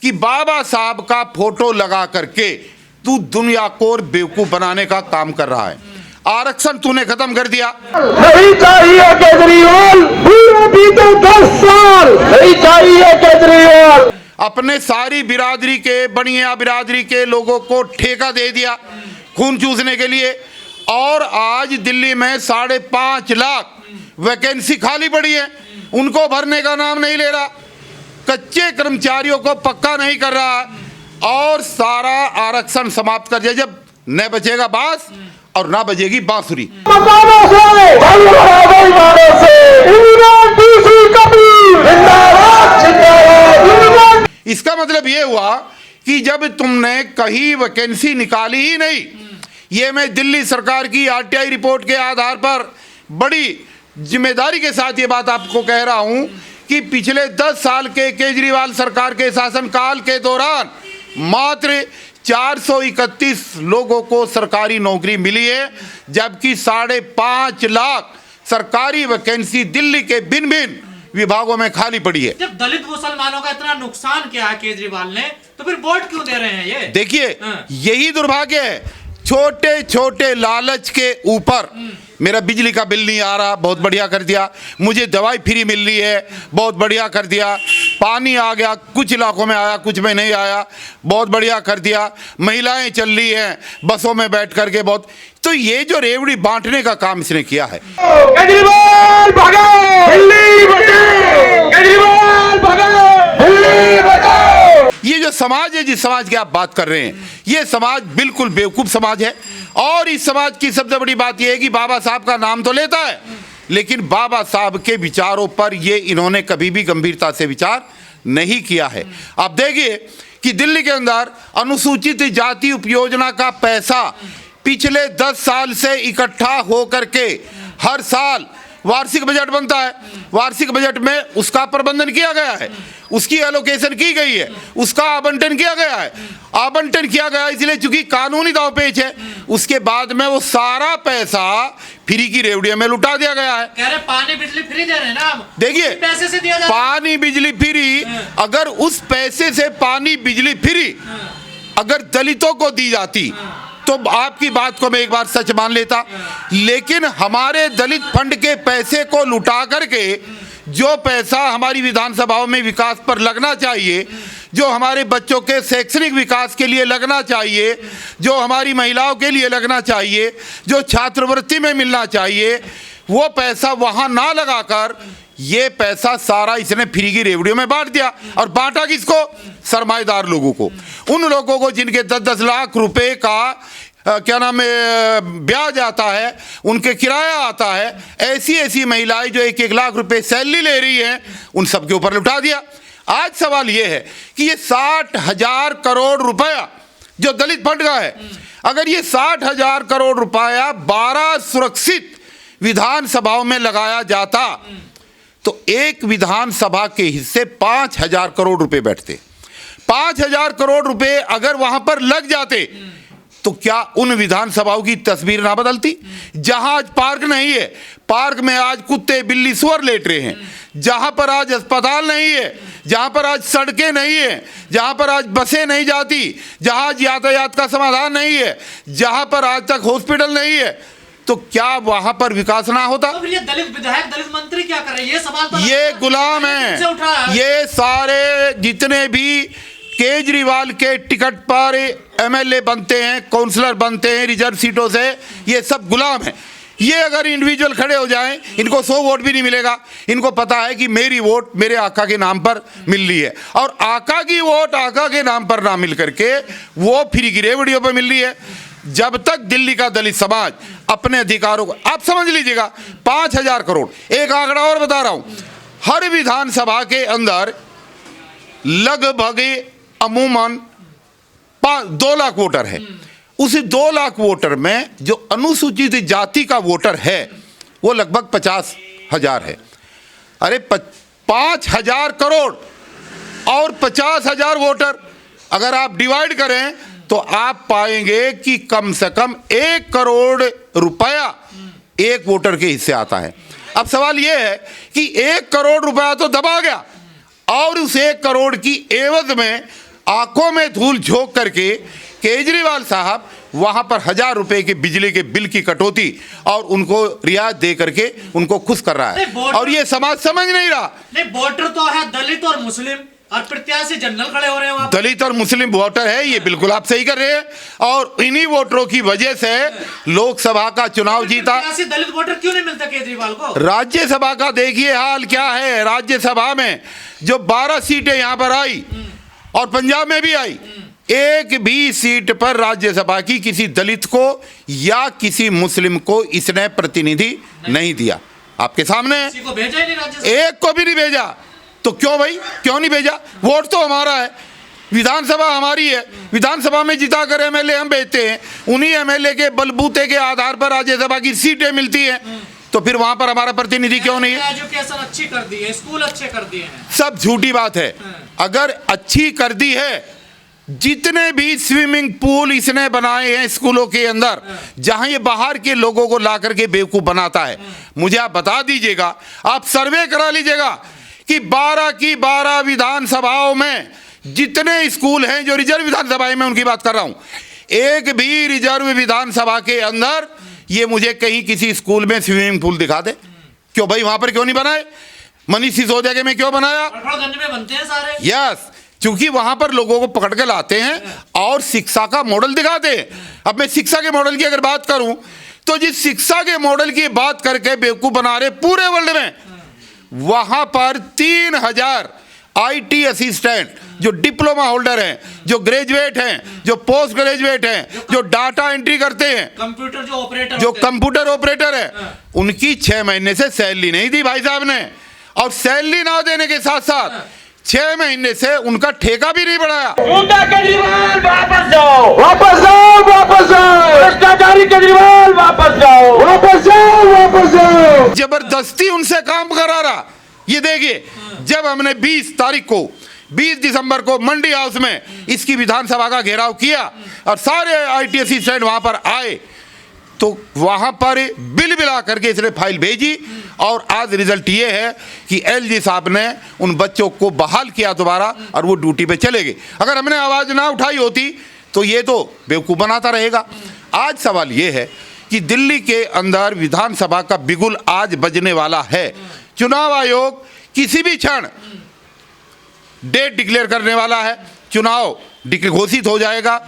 कि बाबा साहब का फोटो लगा करके तू दुनिया को बेवकूफ बनाने का काम कर रहा है। आरक्षण तूने खत्म कर दिया। नहीं चाहिए केजरीवाल, बीते 10 साल नहीं चाहिए केजरीवाल। अपने सारी बिरादरी के, बनिया बिरादरी के लोगों को ठेका दे दिया खून चूसने के लिए, और आज दिल्ली में 5.5 लाख वैकेंसी खाली पड़ी है, उनको भरने का नाम नहीं ले रहा, कच्चे कर्मचारियों को पक्का नहीं कर रहा है, और सारा आरक्षण समाप्त कर दिया। जब न बचेगा बांस और ना बजेगी बांसुरी। इसका मतलब ये हुआ कि जब तुमने कहीं वैकेंसी निकाली ही नहीं, ये मैं दिल्ली सरकार की आरटीआई रिपोर्ट के आधार पर बड़ी जिम्मेदारी के साथ ये बात आपको कह रहा हूं कि पिछले 10 साल के केजरीवाल सरकार के शासनकाल के दौरान मात्र 431 लोगों को सरकारी नौकरी मिली है, जबकि 5.5 लाख सरकारी वैकेंसी दिल्ली के भिन्न भिन्न विभागों में खाली पड़ी है। जब दलित मुसलमानों का इतना नुकसान किया है केजरीवाल ने, तो फिर वोट क्यों दे रहे हैं ये? देखिए, यही दुर्भाग्य है। छोटे छोटे लालच के ऊपर, मेरा बिजली का बिल नहीं आ रहा, बहुत बढ़िया कर दिया। मुझे दवाई फ्री मिल रही है, बहुत बढ़िया कर दिया। पानी आ गया, कुछ इलाकों में आया, कुछ में नहीं आया, बहुत बढ़िया कर दिया। महिलाएं चल रही हैं बसों में बैठ करके, बहुत। तो ये जो रेवड़ी बांटने का काम इसने किया है। केजरीवाल भगाओ, दिल्ली बचाओ, केजरीवाल भगाओ, दिल्ली बचाओ। ये जो समाज है, जिस समाज की आप बात कर रहे हैं, ये समाज बिल्कुल बेवकूफ समाज है। और इस समाज की सबसे बड़ी बात यह है कि बाबा साहब का नाम तो लेता है, लेकिन बाबा साहब के विचारों पर ये इन्होंने कभी भी गंभीरता से विचार नहीं किया है। आप देखिए कि दिल्ली के अंदर अनुसूचित जाति उपयोजना का पैसा पिछले 10 साल से इकट्ठा हो करके हर साल वार्षिक बजट बनता है। वार्षिक बजट में उसका प्रबंधन किया गया है, उसकी एलोकेशन की गई है, उसका आवंटन किया गया है। आवंटन किया गया इसलिए चूंकि कानूनी दांवपेच है। उसके बाद में वो सारा पैसा फ्री की रेवड़ियों में लुटा दिया गया है। कह रहे पानी बिजली फ्री दे रहे हैं ना, देखिए, पैसे से दिया जाता है। पानी बिजली फ्री, अगर उस पैसे से पानी बिजली फ्री अगर दलितों को दी जाती तो आपकी बात को मैं एक बार सच मान लेता। लेकिन हमारे दलित फंड के पैसे को लुटा करके जो पैसा हमारी विधानसभाओं में विकास पर लगना चाहिए, जो हमारे बच्चों के शैक्षणिक विकास के लिए लगना चाहिए, जो हमारी महिलाओं के लिए लगना चाहिए, जो छात्रवृत्ति में मिलना चाहिए, वो पैसा वहां ना लगाकर ये पैसा सारा इसने फ्री की रेवड़ियों में बांट दिया। और बांटा किसको? सरमाएदार लोगों को, उन लोगों को जिनके 10-10 लाख रुपए का क्या नाम है ब्याज आता है, उनके किराया आता है। ऐसी ऐसी महिलाएं जो 1-1 लाख रुपए सैलरी ले रही हैं, उन सबके ऊपर लुटा दिया। आज सवाल यह है कि ये 60,000 करोड़ रुपया जो दलित फंड का है, अगर ये 60,000 करोड़ रुपया 12 सुरक्षित विधानसभाओं में लगाया जाता तो एक विधानसभा के हिस्से 5,000 करोड़ रुपए बैठते। 5,000 करोड़ रुपए अगर वहां पर लग जाते तो क्या उन विधानसभाओं की तस्वीर ना बदलती? जहां आज पार्क नहीं है, पार्क में आज कुत्ते बिल्ली सुअर लेट रहे हैं। जहां पर आज अस्पताल नहीं है, जहां पर आज सड़कें नहीं है, जहां पर आज बसें नहीं जाती, जहां आज यातायात का समाधान नहीं है, जहां पर आज तक हॉस्पिटल नहीं है, तो क्या वहां पर विकास ना होता? तो ये दलित विधायक, दलित मंत्री क्या कर रहे हैं? ये सवाल तो ये गुलाम है। ये सारे जितने भी केजरीवाल के टिकट पर एमएलए बनते हैं, काउंसलर बनते हैं रिजर्व सीटों से, ये सब गुलाम हैं। ये अगर इंडिविजुअल खड़े हो जाएं, इनको 100 वोट भी नहीं मिलेगा। इनको पता है कि मेरी वोट मेरे आका के नाम पर मिल रही है, और आका की वोट आका के नाम पर ना मिल करके वो फ्री की रेवड़ियों पर मिल रही है। जब तक दिल्ली का दलित समाज अपने अधिकारों को, आप समझ लीजिएगा, 5,000 करोड़। एक आंकड़ा और बता रहा हूं, हर विधानसभा के अंदर लगभग अमूमन 2 लाख वोटर है। उस 2 लाख वोटर में जो अनुसूचित जाति का वोटर है वो लगभग 50,000 है। अरे 5,000 करोड़ और 50,000 वोटर अगर आप डिवाइड करें तो आप पाएंगे कि कम से कम 1 करोड़ रुपया एक वोटर के हिस्से आता है। अब सवाल यह है कि 1 करोड़ रुपया तो दबा गया, और उस 1 करोड़ की एवज में आंखों में धूल झोंक करके केजरीवाल साहब वहां पर 1000 रुपए के बिजली के बिल की कटौती और उनको रियायत दे करके उनको खुश कर रहा है, और ये समाज समझ नहीं रहा। नहीं, वोटर तो है दलित और मुस्लिम, और प्रत्याशी जनरल खड़े हो रहे हैं वहां। दलित और मुस्लिम वोटर है, ये बिल्कुल आप सही कर रहे हैं, और इन्हीं वोटरों की वजह से लोकसभा का चुनाव जीता। प्रत्याशी दलित वोटर क्यों नहीं मिलता केजरीवाल को? राज्यसभा का देखिए हाल क्या है। राज्यसभा में जो 12 सीटें यहां पर आई और पंजाब में भी आई, एक भी सीट पर राज्यसभा की किसी दलित को या किसी मुस्लिम को इसने प्रतिनिधि नहीं दिया। आपके सामने किसी को भेजा ही नहीं राज्यसभा, एक को भी नहीं भेजा। तो क्यों भाई, क्यों नहीं भेजा? वोट तो हमारा है, विधानसभा हमारी है, विधानसभा में जिता कर एमएलए हम भेजते हैं, उन्हीं एमएलए के बलबूते के आधार पर राज्यसभा की सीटें मिलती हैं, तो फिर वहां पर हमारा प्रतिनिधि क्यों नहीं है? एजुकेशन अच्छी कर दी है, स्कूल अच्छे कर दिए हैं। सब झूठी बात है। अगर अच्छी कर दी है, जितने भी स्विमिंग पूल इसने बनाए हैं स्कूलों के अंदर, जहां ये बाहर के लोगों को ला करके बेवकूफ बनाता है, मुझे आप बता दीजिएगा, आप सर्वे करा लीजिएगा कि 12 की 12 विधानसभाओं में जितने स्कूल हैं जो रिजर्व विधानसभा में, उनकी बात कर रहा हूं, एक भी रिजर्व विधानसभा के अंदर ये मुझे कहीं किसी स्कूल में स्विमिंग पूल दिखा दे। क्यों भाई, वहां पर क्यों नहीं बनाए? मनीष सिसोदिया के में क्यों बनाया? गंज में बनते हैं सारे। यस, क्योंकि वहां पर लोगों को पकड़ के लाते हैं और शिक्षा का मॉडल दिखाते हैं। अब मैं शिक्षा के मॉडल की अगर बात करूं, तो जिस शिक्षा के मॉडल की बात करके बेवकूफ बना रहे पूरे वर्ल्ड में, वहां पर 3000 IT असिस्टेंट जो डिप्लोमा होल्डर हैं, जो ग्रेजुएट हैं, जो पोस्ट ग्रेजुएट हैं, जो डाटा एंट्री करते हैं, कंप्यूटर जो ऑपरेटर, जो कंप्यूटर ऑपरेटर है, उनकी 6 महीने से सैलरी नहीं दी भाई साहब ने, और सैलरी ना देने के साथ साथ 6 महीने से उनका ठेका भी नहीं बढ़ाया। मुद्दा केजरीवाल वापस जाओ, वापस जाओ, वापस जाओ, भ्रष्टाचारी केजरीवाल वापस जाओ, वापस जाओ, वापस जाओ। जबरदस्ती उनसे काम करा रहा। ये देखिए, जब हमने 20 दिसंबर को मंडी हाउस में इसकी विधानसभा का घेराव किया और सारे IT असिस्टेंट वहां पर आए, तो वहां पर बिल बिला करके इसने फाइल भेजी, और आज रिजल्ट ये है कि LG साहब ने उन बच्चों को बहाल किया दोबारा और वो ड्यूटी पे चले गए। अगर हमने आवाज ना उठाई होती तो ये तो बेवकूफ बनाता रहेगा। आज सवाल ये है कि दिल्ली के अंदर विधानसभा का बिगुल आज बजने वाला है। चुनाव आयोग किसी भी क्षण डेट डिक्लेयर करने वाला है, चुनाव घोषित हो जाएगा।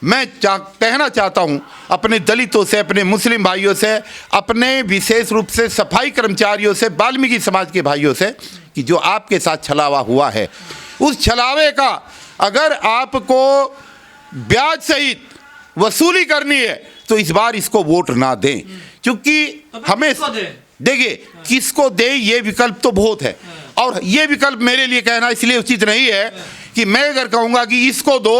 मैं कहना चाहता हूं अपने दलितों से, अपने मुस्लिम भाइयों से, अपने विशेष रूप से सफाई कर्मचारियों से, वाल्मीकि समाज के भाइयों से, कि जो आपके साथ छलावा हुआ है, उस छलावे का अगर आपको ब्याज सहित वसूली करनी है तो इस बार इसको वोट ना दें, क्योंकि हमें देखिए किसको दे ये विकल्प तो बहुत है, और ये विकल्प मेरे लिए कहना इसलिए उचित नहीं है कि मैं अगर कहूंगा कि इसको दो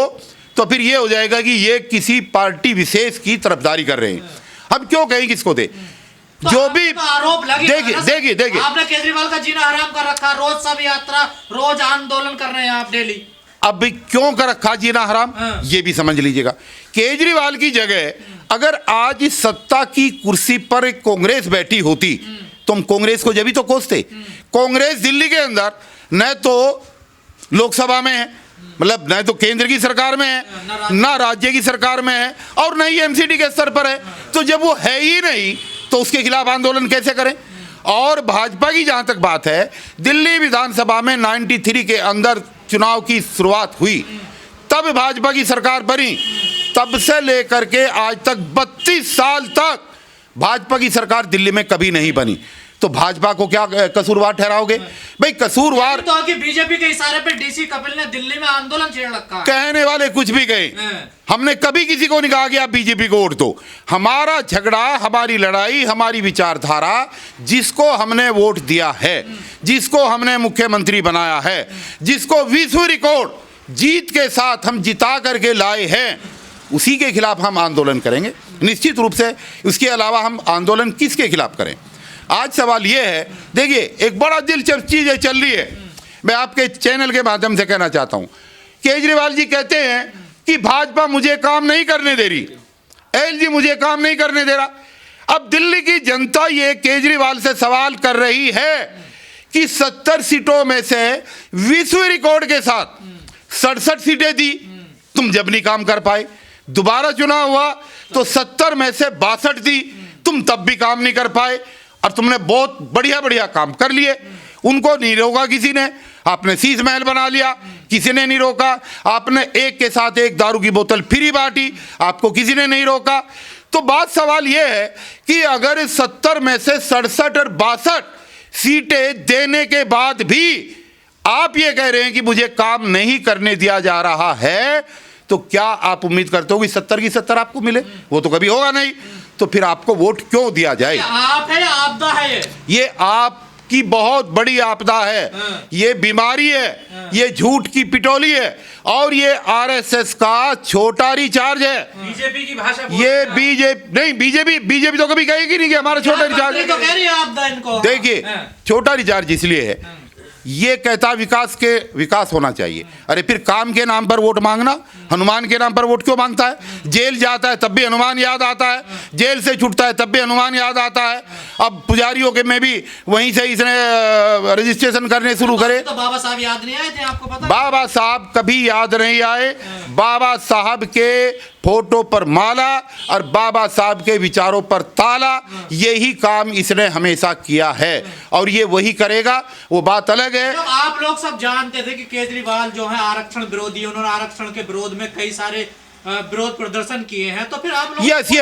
तो फिर ये हो जाएगा कि ये किसी पार्टी विशेष की तरफदारी कर रहे हैं। हम क्यों कहें किसको दे? तो जो भी आरोप लगे, देखिए आपने केजरीवाल का जीना हराम कर रखा, रोज सब यात्रा, रोज आंदोलन कर रहे हैं आप डेली। अब क्यों कर रखा जीना हराम, ये भी समझ लीजिएगा। केजरीवाल की जगह अगर आज इस सत्ता की कुर्सी पर कांग्रेस बैठी होती तो हम कांग्रेस को जब भी तो कोसते। कांग्रेस दिल्ली के अंदर न तो लोकसभा में है, मतलब न तो केंद्र की सरकार में है, ना राज्य की सरकार में है, और न ही MCD के स्तर पर है। तो जब वो है ही नहीं तो उसके खिलाफ आंदोलन कैसे करें? और भाजपा की जहां तक बात है, दिल्ली विधानसभा में 93 के अंदर चुनाव की शुरुआत हुई, तब भाजपा की सरकार बनी, तब से लेकर के आज तक 32 साल तक भाजपा की सरकार दिल्ली में कभी नहीं बनी। तो भाजपा को क्या कसूरवार ठहराओगे? भाई कसूरवार तो कि बीजेपी के इशारे पे DC कपिल ने दिल्ली में आंदोलन छेड़ रखा। कहने वाले कुछ भी कहे, हमने कभी किसी को नहीं कहा कि आप बीजेपी को वोट दो। हमारा झगड़ा, हमारी लड़ाई, हमारी विचारधारा, जिसको हमने वोट दिया है, जिसको हमने मुख्यमंत्री बनाया है, जिसको विश्व रिकॉर्ड जीत के साथ हम जिता करके लाए हैं, उसी के खिलाफ हम आंदोलन करेंगे निश्चित रूप से। उसके अलावा हम आंदोलन किसके खिलाफ करें? आज सवाल ये है, देखिए एक बड़ा दिलचस्प चीज चल रही है, मैं आपके चैनल के माध्यम से कहना चाहता हूं। केजरीवाल जी कहते हैं कि भाजपा मुझे काम नहीं करने दे रही, LG मुझे काम नहीं करने दे रहा। अब दिल्ली की जनता ये केजरीवाल से सवाल कर रही है कि 70 सीटों में से विश्व रिकॉर्ड के साथ 67 सीटें दी, तुम जब नहीं काम कर पाए। दोबारा चुनाव हुआ तो 70 में से 62 दी, तुम तब भी काम नहीं कर पाए। और तुमने बहुत बढ़िया बढ़िया काम कर लिए, उनको नहीं रोका किसी ने। आपने शीश महल बना लिया, किसी ने नहीं रोका। आपने एक के साथ एक दारू की बोतल फ्री बांटी, आपको किसी ने नहीं रोका। तो बात सवाल यह है कि अगर 70 में से 67 और 62 सीटें देने के बाद भी आप ये कह रहे हैं कि मुझे काम नहीं करने दिया जा रहा है, तो क्या आप उम्मीद करते हो कि 70 की 70 आपको मिले? वो तो कभी होगा नहीं। तो फिर आपको वोट क्यों दिया जाए? आप है, आपदा है ये आपकी बहुत बड़ी आपदा है, ये बीमारी है, ये झूठ की पिटोली है, और ये आरएसएस का छोटा रिचार्ज है। बीजेपी की भाषा ये बीजेपी नहीं, बीजेपी तो कभी कहेगी नहीं कि हमारा छोटा रिचार्ज। तो कह रही है आपदा इनको। देखिए, छोटा रिचार्ज इसलिए है, ये कहता विकास होना चाहिए। अरे फिर काम के नाम पर वोट मांगना, हनुमान के नाम पर वोट क्यों मांगता है? जेल जाता है तब भी हनुमान याद आता है, जेल से छूटता है तब भी हनुमान याद आता है। अब पुजारियों के में भी वहीं से इसने रजिस्ट्रेशन करने शुरू करे। तो बाबा साहब याद नहीं आए थे, आपको पता? बाबा साहब कभी याद नहीं आए। बाबा साहब के फोटो पर माला और बाबा साहब के विचारों पर ताला, यही काम इसने हमेशा किया है और ये वही करेगा। वो बात अलग है। तो आप लोग सब जानते थे कि केजरीवाल जो है आरक्षण विरोधी, उन्होंने आरक्षण के विरोध में कई सारे विरोध प्रदर्शन किए हैं, तो फिर आप लोग यस,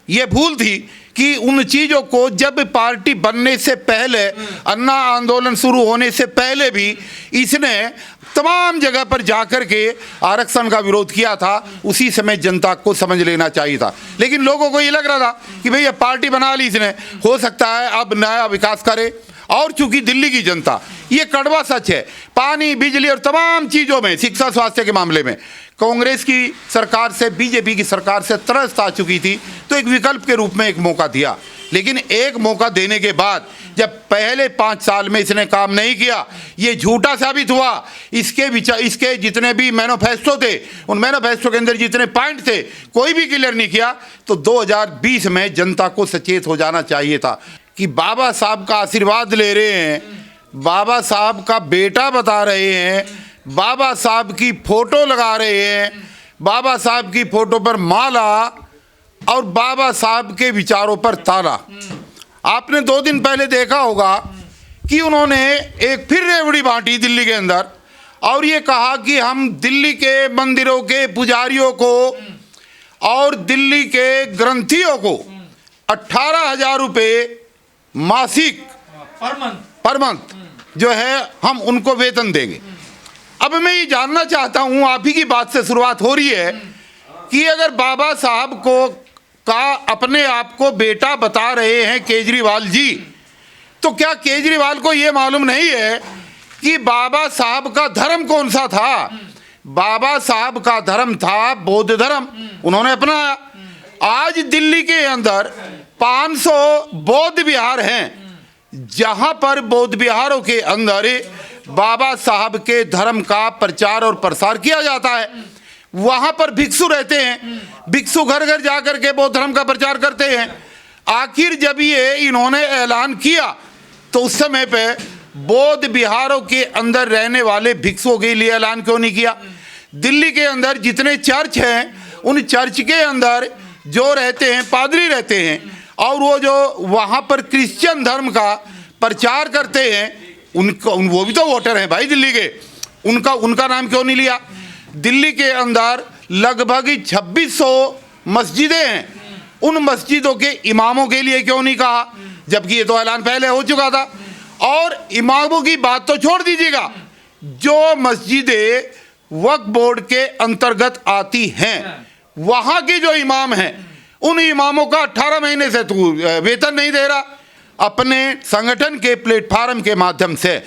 ये भूल थी कि उन चीजों को जब पार्टी बनने से पहले, अन्ना आंदोलन शुरू होने से पहले भी इसने तमाम जगह पर जाकर के आरक्षण का विरोध किया था। उसी समय जनता को समझ लेना चाहिए था, लेकिन लोगों को ये लग रहा था कि भैया पार्टी बना ली इसने, हो सकता है अब नया विकास करे। और चूंकि दिल्ली की जनता, ये कड़वा सच है, पानी, बिजली और तमाम चीजों में, शिक्षा, स्वास्थ्य के मामले में कांग्रेस की सरकार से, बीजेपी की सरकार से त्रस्त आ चुकी थी, तो एक विकल्प के रूप में एक मौका दिया। लेकिन एक मौका देने के बाद जब पहले 5 साल में इसने काम नहीं किया, ये झूठा साबित हुआ। इसके जितने भी मैनिफेस्टो थे, उन मैनिफेस्टो के अंदर जितने पॉइंट थे, कोई भी क्लियर नहीं किया। तो 2020 में जनता को सचेत हो जाना चाहिए था कि बाबा साहब का आशीर्वाद ले रहे हैं, बाबा साहब का बेटा बता रहे हैं, बाबा साहब की फोटो लगा रहे हैं, बाबा साहब की फोटो पर माला और बाबा साहब के विचारों पर ताला। आपने 2 दिन पहले देखा होगा कि उन्होंने एक फिर रेवड़ी बांटी दिल्ली के अंदर और ये कहा कि हम दिल्ली के मंदिरों के पुजारियों को और दिल्ली के ग्रंथियों को 18,000 रुपये मासिक पर मंथ जो है हम उनको वेतन देंगे। अब मैं ये जानना चाहता हूं, आप ही की बात से शुरुआत हो रही है कि अगर बाबा साहब का अपने आप को बेटा बता रहे हैं केजरीवाल जी, तो क्या केजरीवाल को ये मालूम नहीं है कि बाबा साहब का धर्म कौन सा था? बाबा साहब का धर्म था बौद्ध धर्म, उन्होंने अपनाया। आज दिल्ली के अंदर 500 बौद्ध विहार हैं, जहां पर बौद्ध विहारों के अंदर बाबा साहब के धर्म का प्रचार और प्रसार किया जाता है। वहां पर भिक्षु रहते हैं, भिक्षु घर घर जाकर के बौद्ध धर्म का प्रचार करते हैं। आखिर जब ये इन्होंने ऐलान किया तो उस समय पे बौद्ध विहारों के अंदर रहने वाले भिक्षुओं के लिए ऐलान क्यों नहीं किया? दिल्ली के अंदर जितने चर्च हैं, उन चर्च के अंदर जो रहते हैं पादरी रहते हैं, और वो जो वहाँ पर क्रिश्चियन धर्म का प्रचार करते हैं, वो भी तो वोटर हैं भाई दिल्ली के, उनका नाम क्यों नहीं लिया? दिल्ली के अंदर लगभग 2600 मस्जिदें हैं, उन मस्जिदों के इमामों के लिए क्यों नहीं कहा? जबकि ये तो ऐलान पहले हो चुका था। और इमामों की बात तो छोड़ दीजिएगा, जो मस्जिदें वक्फ बोर्ड के अंतर्गत आती हैं, वहाँ के जो इमाम हैं, उन इमामों का 18 महीने से तू वेतन नहीं दे रहा। अपने संगठन के प्लेटफार्म के माध्यम से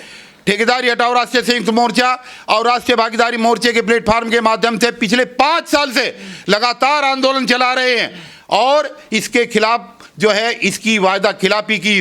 ठेकेदारी हटाओ राष्ट्रीय संयुक्त मोर्चा और राष्ट्रीय भागीदारी मोर्चे के प्लेटफार्म के माध्यम से पिछले 5 साल से लगातार आंदोलन चला रहे हैं और इसके खिलाफ जो है इसकी वायदा खिलाफी की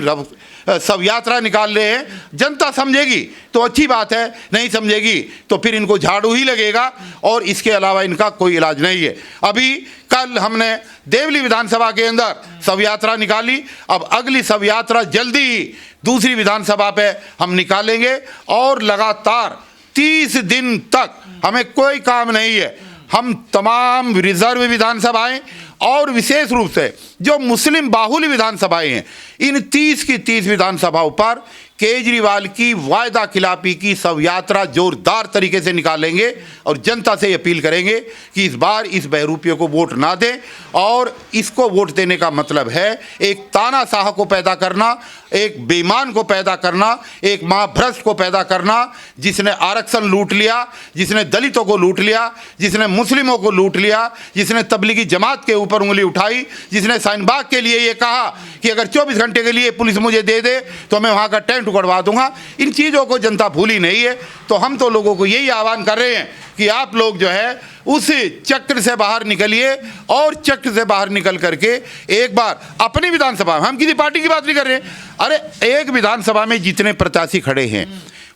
सब यात्रा निकाल रहे हैं। जनता समझेगी तो अच्छी बात है, नहीं समझेगी तो फिर इनको झाड़ू ही लगेगा और इसके अलावा इनका कोई इलाज नहीं है। अभी कल हमने देवली विधानसभा के अंदर सब यात्रा निकाली, अब अगली सब यात्रा जल्दी ही दूसरी विधानसभा पे हम निकालेंगे और लगातार 30 दिन तक हमें कोई काम नहीं है। हम तमाम रिजर्व विधानसभाएं और विशेष रूप से जो मुस्लिम बाहुल्य विधानसभाएं हैं, इन 30 की 30 विधानसभाओं पर केजरीवाल की वायदा खिलाफी की शव यात्रा जोरदार तरीके से निकालेंगे और जनता से अपील करेंगे कि इस बार इस बहरूपियों को वोट ना दें। और इसको वोट देने का मतलब है एक तानाशाह को पैदा करना, एक बेईमान को पैदा करना, एक महाभ्रष्ट को पैदा करना, जिसने आरक्षण लूट लिया, जिसने दलितों को लूट लिया, जिसने मुस्लिमों को लूट लिया, जिसने तबलीगी जमात के ऊपर उंगली उठाई, जिसने शाहीनबाग के लिए ये कहा कि अगर 24 घंटे के लिए पुलिस मुझे दे दे तो मैं वहाँ का टेंट उड़वा दूंगा। इन चीज़ों को जनता भूली नहीं है। तो हम तो लोगों को यही आह्वान कर रहे हैं कि आप लोग जो है उस चक्र से बाहर निकलिए और चक्र से बाहर निकल करके एक बार अपनी विधानसभा में, हम किसी पार्टी की बात नहीं कर रहे हैं, अरे एक विधानसभा में जितने प्रत्याशी खड़े हैं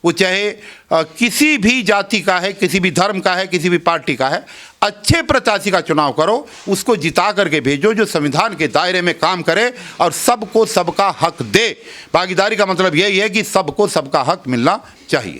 वो चाहे किसी भी जाति का है, किसी भी धर्म का है, किसी भी पार्टी का है, अच्छे प्रत्याशी का चुनाव करो, उसको जिता करके भेजो जो संविधान के दायरे में काम करे और सबको सबका हक दे। भागीदारी का मतलब यही है कि सबको सबका हक मिलना चाहिए।